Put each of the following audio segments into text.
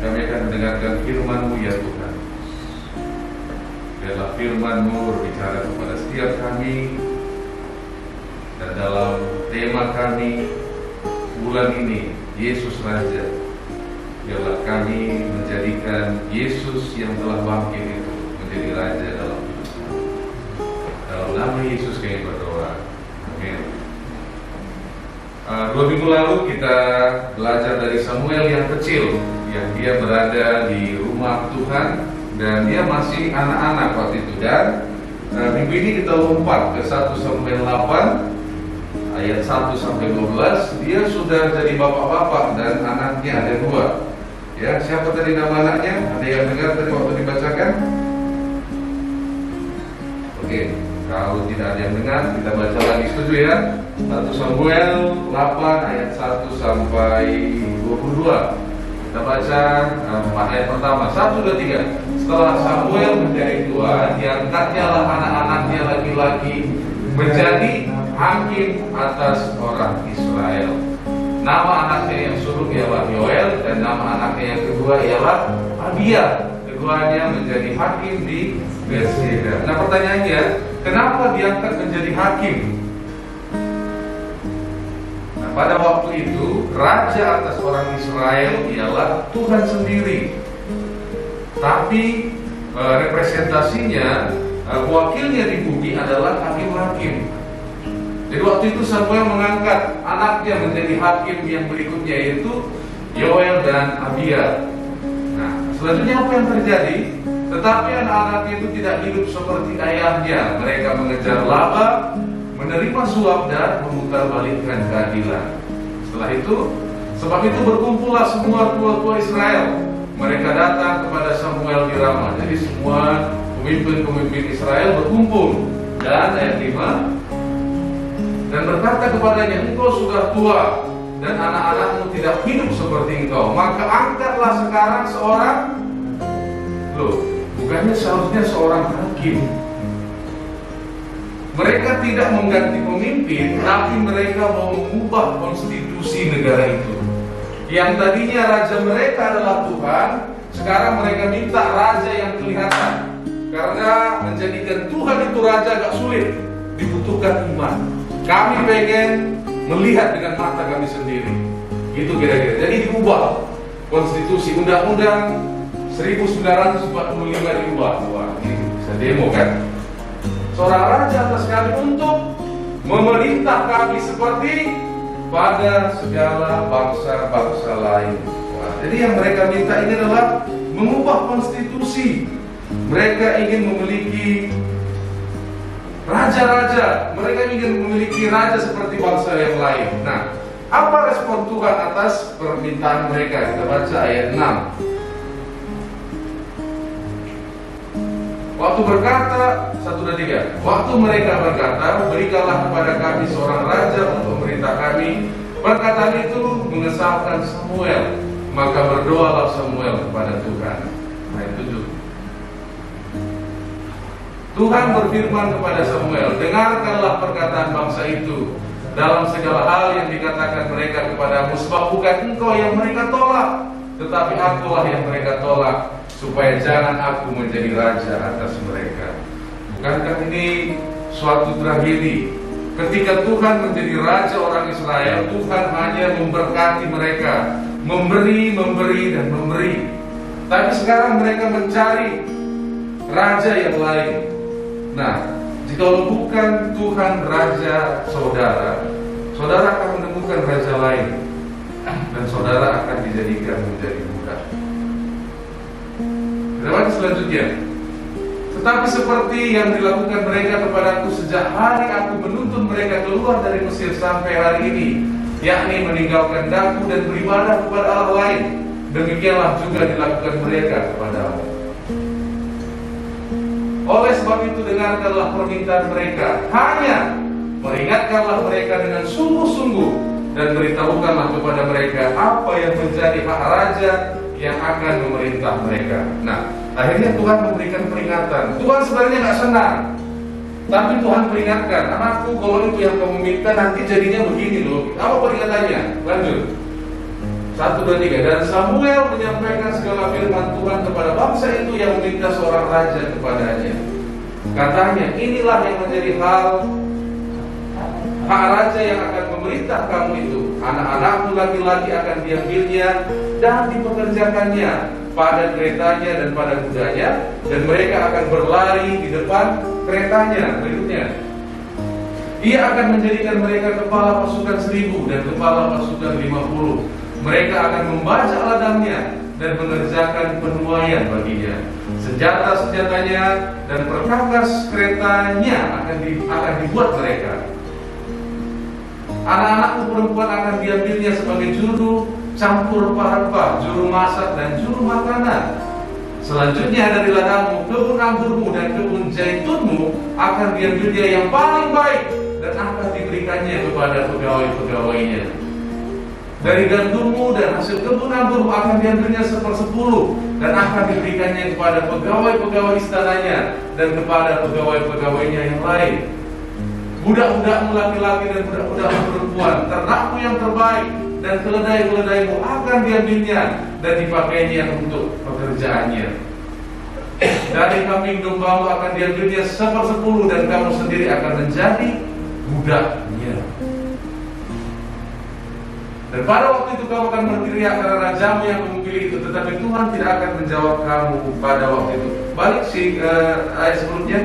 kami akan mendengarkan firman-Mu ya Tuhan. Biarlah firman-Mu berbicara kepada setiap kami. Dan dalam tema kami bulan ini, Yesus Raja, biarlah kami menjadikan Yesus yang telah bangkit itu menjadi Raja dalam hidup kami. Dalam nama Yesus kami berdoa. Amin. 2 minggu lalu kita belajar dari Samuel yang kecil, yang dia berada di rumah Tuhan dan dia masih anak-anak waktu itu. Dan minggu ini kita lompat ke 1 Samuel 8 ayat 1 sampai 12. Dia sudah jadi bapak-bapak dan anaknya ada 2. Ya, siapa tadi nama anaknya? Ada yang dengar tadi waktu dibacakan? Oke, kalau tidak ada yang dengar, kita baca lagi, setuju ya? 1 Samuel 8 ayat 1 sampai 22. Kita baca ayat pertama, 1, 2, 3. Setelah Samuel menjadi tua, diangkatnya lah anak-anaknya laki-laki menjadi hakim atas orang Israel. Nama anaknya yang sulung ialah Yoel, dan nama anaknya yang kedua ialah Abia. Keduanya menjadi hakim di Berseba. Nah, pertanyaannya, kenapa diangkat menjadi hakim? Nah, pada waktu itu raja atas orang Israel ialah Tuhan sendiri. Tapi representasinya, wakilnya di bumi adalah hakim-hakim. Jadi waktu itu Samuel mengangkat anaknya menjadi hakim yang berikutnya, yaitu Yoel dan Abia. Nah, selanjutnya apa yang terjadi? Tetapi anak-anaknya itu tidak hidup seperti ayahnya. Mereka mengejar laba, menerima suap, dan memutarbalikkan keadilan. Setelah itu, sebab itu berkumpullah semua tua-tua Israel. Mereka datang kepada Samuel di Rama. Jadi semua pemimpin-pemimpin Israel berkumpul. Dan ayat 5, dan berkata kepadanya, engkau sudah tua dan anak-anakmu tidak hidup seperti engkau, maka angkatlah sekarang seorang, bukannya seharusnya seorang hakim. Mereka tidak mengganti pemimpin, tapi mereka mau mengubah konstitusi negara itu. Yang tadinya raja mereka adalah Tuhan, sekarang mereka minta raja yang kelihatan. Karena menjadikan Tuhan itu raja agak sulit, dibutuhkan iman. Kami pengen melihat dengan mata kami sendiri. Gitu kira-kira. Jadi diubah konstitusi, undang-undang 1945 diubah. Wah, ini bisa demo kan? Seorang raja atas kami untuk memerintah kami seperti pada segala bangsa-bangsa lain. Wah, jadi yang mereka minta ini adalah mengubah konstitusi. Mereka ingin memiliki raja-raja, mereka ingin memiliki raja seperti bangsa yang lain. Nah, apa respon Tuhan atas permintaan mereka? Kita baca ayat 6. Waktu berkata, 1 dan 3. Waktu mereka berkata, berikanlah kepada kami seorang raja untuk memerintah kami. Perkataan itu mengesalkan Samuel. Maka berdoalah Samuel kepada Tuhan. Ayat 7. Tuhan berfirman kepada Samuel, dengarkanlah perkataan bangsa itu dalam segala hal yang dikatakan mereka kepadamu, sebab bukan engkau yang mereka tolak, tetapi akulah yang mereka tolak, supaya jangan aku menjadi raja atas mereka. Bukankah ini suatu tragedi? Ketika Tuhan menjadi raja orang Israel, Tuhan hanya memberkati mereka, memberi, dan memberi. Tapi sekarang mereka mencari raja yang lain. Nah, jika bukan Tuhan raja saudara, saudara akan menemukan raja lain, dan saudara akan dijadikan menjadi budak. Kita baca selanjutnya. Tetapi seperti yang dilakukan mereka kepadaku sejak hari aku menuntun mereka keluar dari Mesir sampai hari ini, yakni meninggalkan daku dan beribadah kepada Allah lain, demikianlah juga dilakukan mereka kepadamu. Oleh sebab itu dengarkanlah permintaan mereka, hanya peringatkanlah mereka dengan sungguh-sungguh, dan beritahukanlah kepada mereka apa yang menjadi hak raja yang akan memerintah mereka. Nah, akhirnya Tuhan memberikan peringatan. Tuhan sebenarnya nggak senang, tapi Tuhan peringatkan, anakku, kalau itu yang kamu minta nanti jadinya begini loh. Apa peringatannya? Lanjut. 1 1, 2, 3. Dan Samuel menyampaikan segala firman Tuhan kepada bangsa itu yang meminta seorang raja kepadanya. Katanya, inilah yang menjadi hak raja yang akan memerintah kamu itu. Anak-anakmu laki-laki akan diambilnya dan dipekerjakannya pada keretanya dan pada kudanya, dan mereka akan berlari di depan keretanya. Berikutnya, ia akan menjadikan mereka kepala pasukan 1000 dan kepala pasukan 50. Mereka akan membaca ladangnya dan mengerjakan penuaian baginya. Senjata-senjatanya dan perkakas keretanya akan dibuat mereka. Anak-anakmu perempuan akan diambilnya sebagai juru campur rempah-rempah, juru masak dan juru makanan. Selanjutnya dari ladangmu, kebun anggurmu dan kebun zaitunmu akan diambilnya yang paling baik dan akan diberikannya kepada pegawai-pegawainya. Dari gandummu dan hasil kebun anggurmu akan diambilnya 1/10 dan akan diberikannya kepada pegawai-pegawai istananya dan kepada pegawai-pegawainya yang lain. Budak-budakmu laki-laki dan budak-budakmu perempuan, ternakmu yang terbaik dan keledai-keledaimu akan diambilnya dan dipakainya untuk pekerjaannya. Dari kambing dombamu akan diambilnya 1/10 dan kamu sendiri akan menjadi budaknya. Dan pada waktu itu kamu akan berteriak karena rajamu yang kamu pilih itu, tetapi Tuhan tidak akan menjawab kamu pada waktu itu. Balik ayat sebelumnya.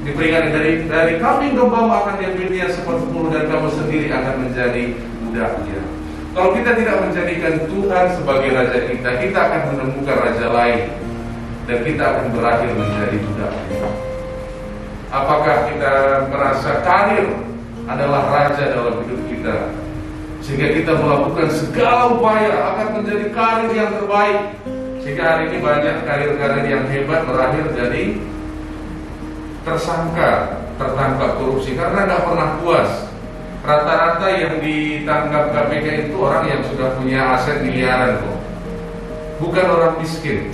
Diperingatkan dari kambing dombamu akan diambilnya 1/10 dan kamu sendiri akan menjadi budaknya. Kalau kita tidak menjadikan Tuhan sebagai raja kita akan menemukan raja lain dan kita akan berakhir menjadi budaknya. Apakah kita merasa karir adalah raja dalam hidup kita, sehingga kita melakukan segala upaya akan menjadi karir yang terbaik, sehingga hari ini banyak karir-karir yang hebat berakhir jadi tersangka, tertangkap korupsi karena nggak pernah puas. Rata-rata yang ditangkap KPK itu orang yang sudah punya aset miliaran kok, bukan orang miskin.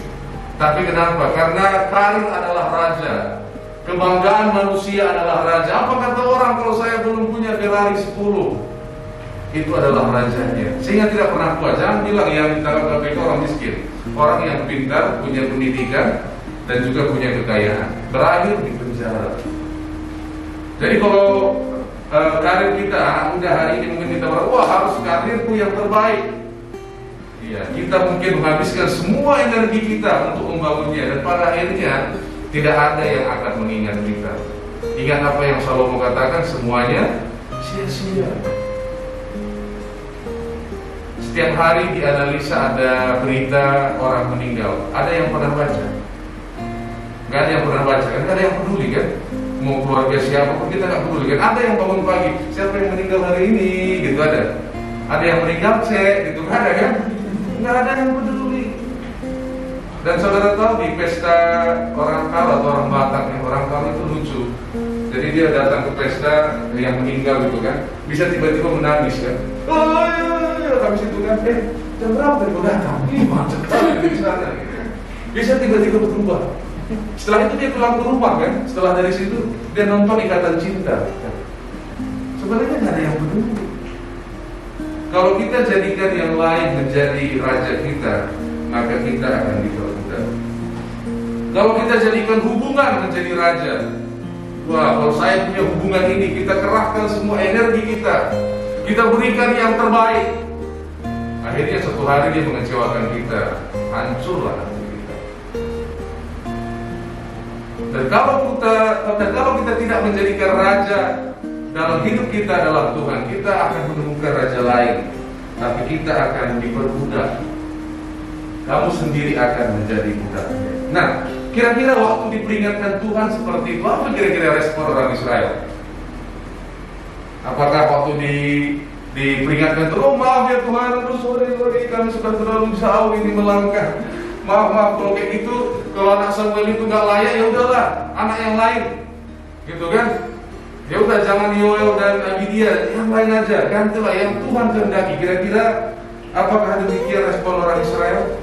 Tapi kenapa? Karena karir adalah raja, kebanggaan manusia adalah raja. Apa kata orang kalau saya belum punya Ferrari 10? Itu adalah rajanya, sehingga tidak pernah puas. Jangan bilang yang ditangkap KPK orang miskin. Orang yang pintar, punya pendidikan dan juga punya kekayaan, berakhir di penjara. Jadi kalau karir kita, anak muda hari ini mungkin kita berkata, wah harus karirku yang terbaik. Iya, kita mungkin menghabiskan semua energi kita untuk membangunnya, dan pada akhirnya tidak ada yang akan mengingat kita. Ingat apa yang Salomo katakan, semuanya sia-sia. Setiap hari dianalisa ada berita orang meninggal. Ada yang pernah baca? Gak ada yang pernah baca kan? Gak ada yang peduli kan? Mau keluarga siapa pun kita gak peduli kan? Ada yang bangun pagi, siapa yang meninggal hari ini? Gitu ada. Ada yang meninggal cek, gitu gak ada kan? Gak ada yang peduli. Dan saudara tahu di pesta orang Kala atau orang Batak, orang Kala itu lucu. Jadi dia datang ke pesta yang meninggal gitu kan, bisa tiba-tiba menangis kan? Oh ya, habis itu kan, jam berapa tadi datang? Macet di sana gitu kan? Bisa tiba-tiba berubah. Setelah itu dia pulang ke rumah kan. Setelah dari situ dia nonton Ikatan Cinta kan? Sebenarnya nggak ada yang peduli. Kalau kita jadikan yang lain menjadi raja kita, maka kita akan diperbudak. Kalau kita jadikan hubungan menjadi raja, wah kalau saya punya hubungan ini, kita kerahkan semua energi kita berikan yang terbaik. Akhirnya suatu hari dia mengecewakan kita, hancurlah hati kita. Dan kalau kita tidak menjadikan raja dalam hidup kita adalah Tuhan, kita akan menemukan raja lain, tapi kita akan diperbudak. Kamu sendiri akan menjadi budaknya. Nah, kira-kira waktu diperingatkan Tuhan seperti itu, apa kira-kira respon orang Israel? Apakah waktu diperingatkan, oh maaf ya Tuhan, sorry kami sudah terlalu jauh ini melangkah. Maaf kalau kayak gitu, kalau anak Samuel itu nggak layak, ya udahlah anak yang lain, gitu kan? Ya udah jangan Yoel dan Abidia, yang lain aja, gantilah yang Tuhan kehendaki. Kira-kira apakah demikian respon orang Israel?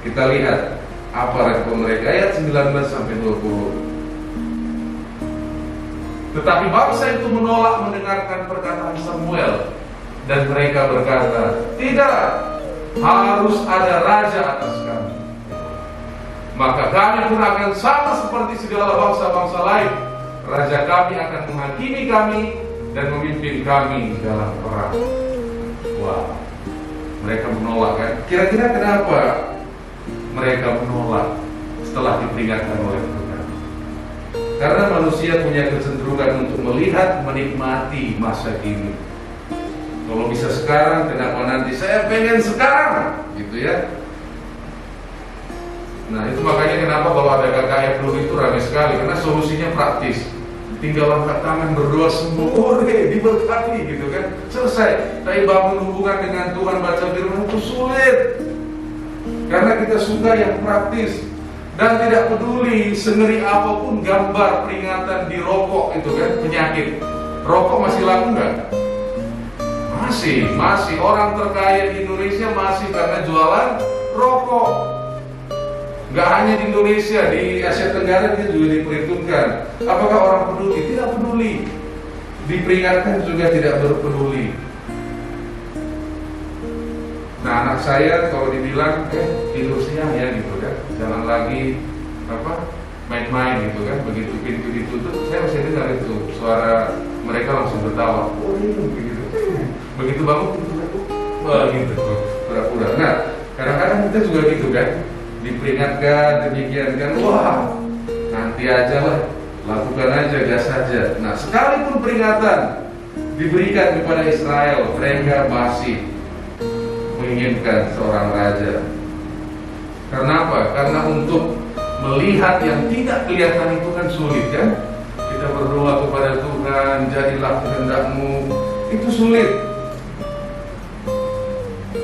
Kita lihat apa respon mereka, ayat 19 sampai 20. Tetapi bangsa itu menolak mendengarkan perkataan Samuel, Dan mereka berkata, tidak, harus ada raja atas kami. Maka kami pun akan sama seperti segala bangsa-bangsa lain. Raja kami akan menghakimi kami dan memimpin kami dalam perang. Wah, mereka menolak kan? Kira-kira kenapa mereka menolak setelah diperingatkan oleh Tuhan? Karena manusia punya kecenderungan untuk melihat, menikmati masa kini. Kalau bisa sekarang, kenapa nanti? Saya pengen sekarang, gitu ya. Nah, itu makanya kenapa kalau ada KKR dulu itu ramai sekali, karena solusinya praktis. Tinggal angkat tangan, berdoa, sembuh, diberkati, gitu kan, selesai. Tapi bangun hubungan dengan Tuhan, baca firman itu sulit, karena kita suka yang praktis dan tidak peduli sengeri apapun gambar peringatan di rokok itu kan, penyakit. Rokok masih laku nggak? Masih. Orang terkaya di Indonesia masih karena jualan rokok. Gak hanya di Indonesia, di Asia Tenggara dia juga diperhitungkan. Apakah orang peduli? Tidak peduli. Diperingatkan juga tidak berpeduli. Nah, anak saya kalau dibilang tidur siang ya gitu kan, jangan lagi main-main gitu kan. Begitu pintu ditutup, saya masih dengar itu suara mereka langsung ketawa. Begitu. Begitu bangun pintu tutup, gitu pura-pura. Nah, kadang-kadang kita juga gitu kan. Diperingatkan demikian kan, wah nanti aja lah, lakukan aja, gas saja. Nah, sekalipun peringatan diberikan kepada Israel, mereka masih menginginkan seorang raja. Karena apa? Karena untuk melihat yang tidak kelihatan itu kan sulit kan. Kita berdoa kepada Tuhan, jadilah kehendak-Mu, itu sulit.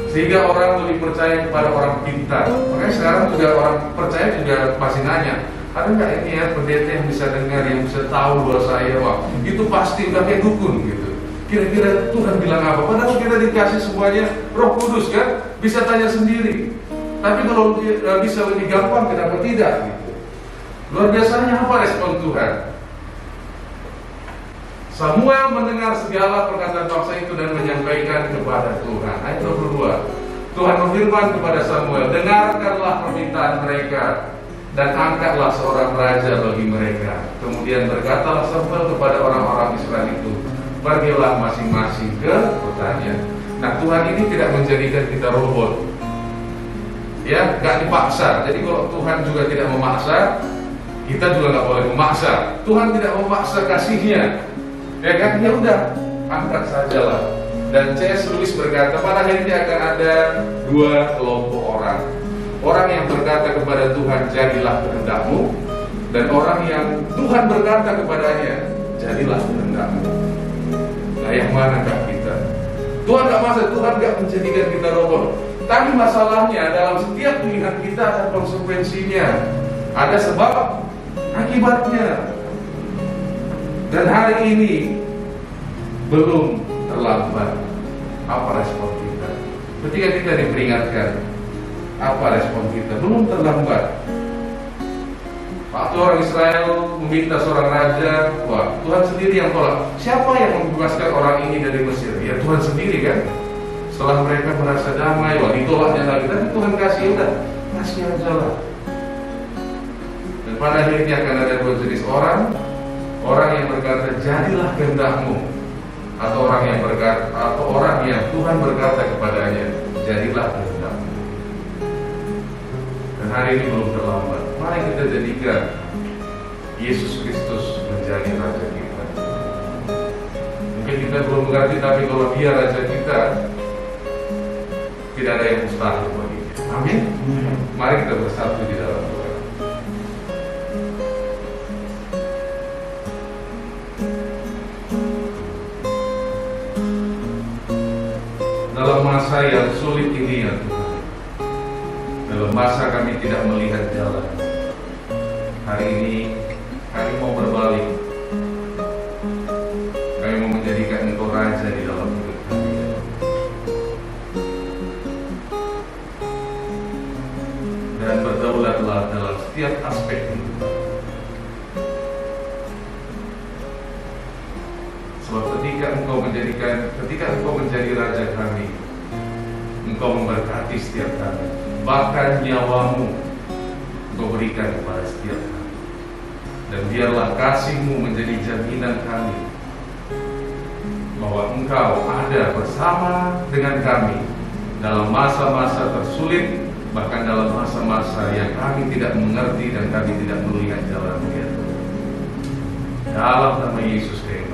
Sehingga orang lebih percaya kepada orang pintar. Makanya sekarang juga orang percaya juga masih nanya, ada nggak ini ya pendeta yang bisa dengar, yang bisa tahu bahwa saya, wah itu pasti udah kayak dukun gitu. Kira-kira Tuhan bilang apa? Padahal kita dikasih semuanya Roh Kudus kan, bisa tanya sendiri. Tapi kalau bisa lebih gampang, kenapa tidak? Gitu. Luar biasanya apa respon Tuhan? Samuel mendengar segala perkataan bangsa itu dan menyampaikan kepada Tuhan. Ayat 22. Tuhan berfirman kepada Samuel, dengarkanlah permintaan mereka dan angkatlah seorang raja bagi mereka. Kemudian berkatalah Samuel kepada orang-orang Israel itu, pergilah masing-masing ke kotanya. Nah, Tuhan ini tidak menjadikan kita robot, ya, gak dipaksa. Jadi kalau Tuhan juga tidak memaksa, kita juga gak boleh memaksa. Tuhan tidak memaksa kasihnya. Ya kan, ya udah, angkat sajalah. Dan C.S. Lewis berkata, pada hari ini akan ada dua kelompok orang. Orang yang berkata kepada Tuhan, jadilah kehendak-Mu, dan orang yang Tuhan berkata kepadanya, jadilah kehendak-Mu. Nah, yang manakah kita? Tuhan gak maksa, Tuhan gak menjadikan kita robot. Tapi masalahnya dalam setiap pilihan kita ada konsekuensinya, ada sebab akibatnya. Dan hari ini belum terlambat. Apa respon kita? Ketika kita diperingatkan, apa respon kita? Belum terlambat. Waktu orang Israel meminta seorang raja, wah, Tuhan sendiri yang tolak. Siapa yang membebaskan orang ini dari Mesir? Ya Tuhan sendiri kan. Setelah mereka merasa damai, wah ditolaknya lagi. Tapi Tuhan kasih, udah, kasih aja lah. Dan pada akhirnya akan ada dua jenis orang. Orang yang berkata jadilah kehendak-Mu, atau orang yang Tuhan berkata kepadanya jadilah kehendak-Mu. Dan hari ini belum terlambat. Mari kita jadikan Yesus Kristus menjadi Raja kita. Mungkin kita belum mengerti, tapi kalau Dia Raja kita, tidak ada yang mustahil bagi Dia. Amin. Mari kita bersatu di dalam Tuhan. Dalam masa yang sulit ini ya Tuhan, dalam masa kami tidak melihat jalan, hari ini kami mau berbalik. Kami mau menjadikan Engkau Raja di dalam hidup kami. Dan berdaulatlah dalam setiap aspek hidup. Sebab ketika ketika Engkau menjadi Raja kami, Engkau memberkati setiap kami, bahkan nyawamu Engkau berikan kepada setiap kami. Dan biarlah kasih-Mu menjadi jaminan kami bahwa Engkau ada bersama dengan kami dalam masa-masa tersulit, bahkan dalam masa-masa yang kami tidak mengerti dan kami tidak melihat jalan-Mu, ya Tuhan. Dalam nama Yesus kami